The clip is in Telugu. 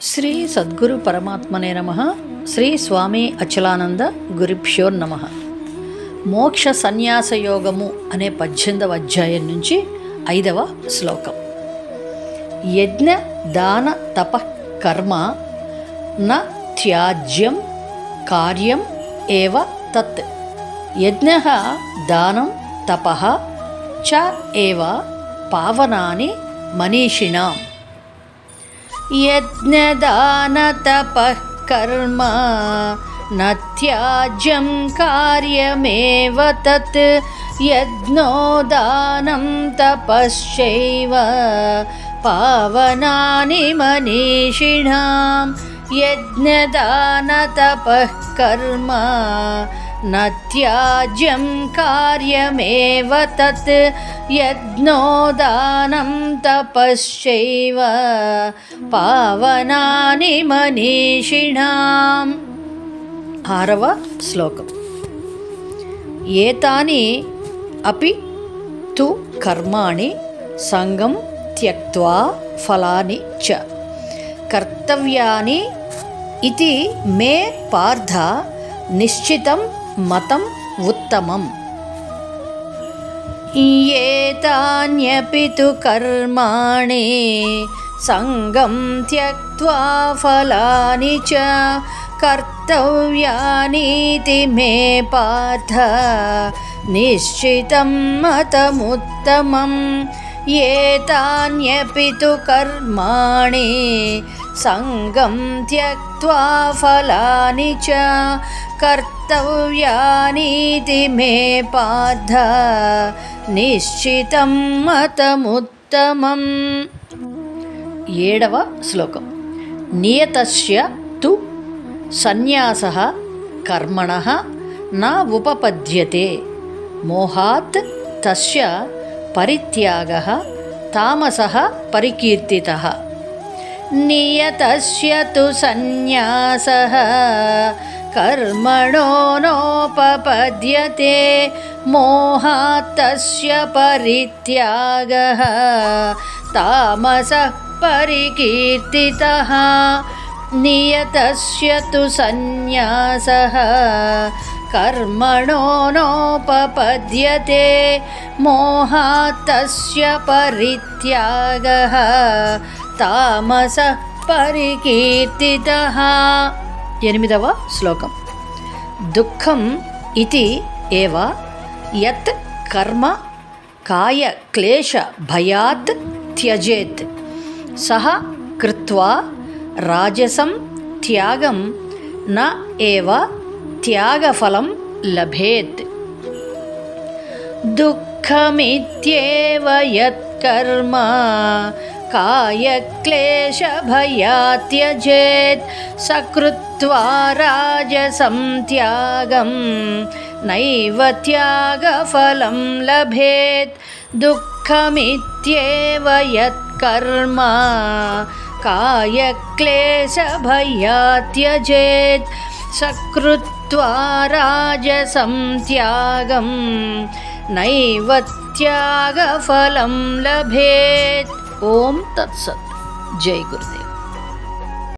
శ్రీ సద్గురు పరమాత్మనే నమః. శ్రీ స్వామి అచలానంద గురుభ్యో నమః. మోక్ష సన్యాస యోగము అనే 18వ అధ్యాయం నుంచి 5వ శ్లోకం. యజ్ఞ దాన తప కర్మ న త్యాజ్యం కార్యం ఏవ తత్. యజ్ఞః దానం తపః చ ఏవ పావనాని మనీషిణాం. యజ్ఞదానతపః కర్మ న త్యాజ్యం కార్యమేవ తత్. యజ్ఞోదానం తపశ్చైవ పావనాని మనీషిణాం. యజ్ఞదానతపః కర్మ న త్యాజ్యం కార్యమేవ తత్. యజ్ఞోదానం తపశ్చైవ పావనాని మనీషిణాం. 6వ శ్లోకం. ఏతాని అపి తు కర్మాణి సంగం త్యక్త్వా ఫలాని చ కర్తవ్యాని ఇతి మే పార్థ నిశ్చితం మతం ఉత్తమం. ఏతాన్యపి తు కర్మాణి సంగం త్యక్త్వా ఫలాని చ కర్తవ్యానీతి మే పార్థ నిశ్చితం మతముత్తమం. ఏతాన్యపి తు కర్మాణి సంగం త్యక్త్వా ఫలాని చ కర్తవ్యానీతి మే పార్థ నిశ్చితం మతముత్తమం. 7వ శ్లోకం. నియతస్య తు సన్యాసః కర్మణః న ఉపపద్యతే మోహాత్ తస్య పరిత్యాగః తామసః పరికీర్తితః. నియతస్య తు సన్యాసః కర్మణో నోపపద్యతే మోహాత్ తస్య పరిత్యాగః తామసః పరికీర్తితః. నియతస్య తు సన్యాసః కర్మణో నోపపద్యతే మోహాత్ తస్య పరిత్యాగః తామసః పరికీర్తితః. 8వ శ్లోకం. దుఃఖం ఇతి ఏవ యత్ కర్మ కాయ క్లేశ భయాత్ త్యజేత్ సహ కృత్వా రాజసం త్యాగం న ఏవ త్యాగఫలం లభేత్. దుఃఖమిత్యేవ యత్ కర్మ కాయక్లేశ భయాత్ త్యజేత్ సకృత్వా రాజసం త్యాగం నైవ త్యాగఫలం లభేత్. దుఃఖమిత్యేవ యత్ కర్మ కాయక్లేశ భయాత్ త్యజేత్ సకృత్వా రాజసం త్యాగం నైవ త్యాగఫలం లభేత్. ఓం తత్సత్. జై గురుదేవ్.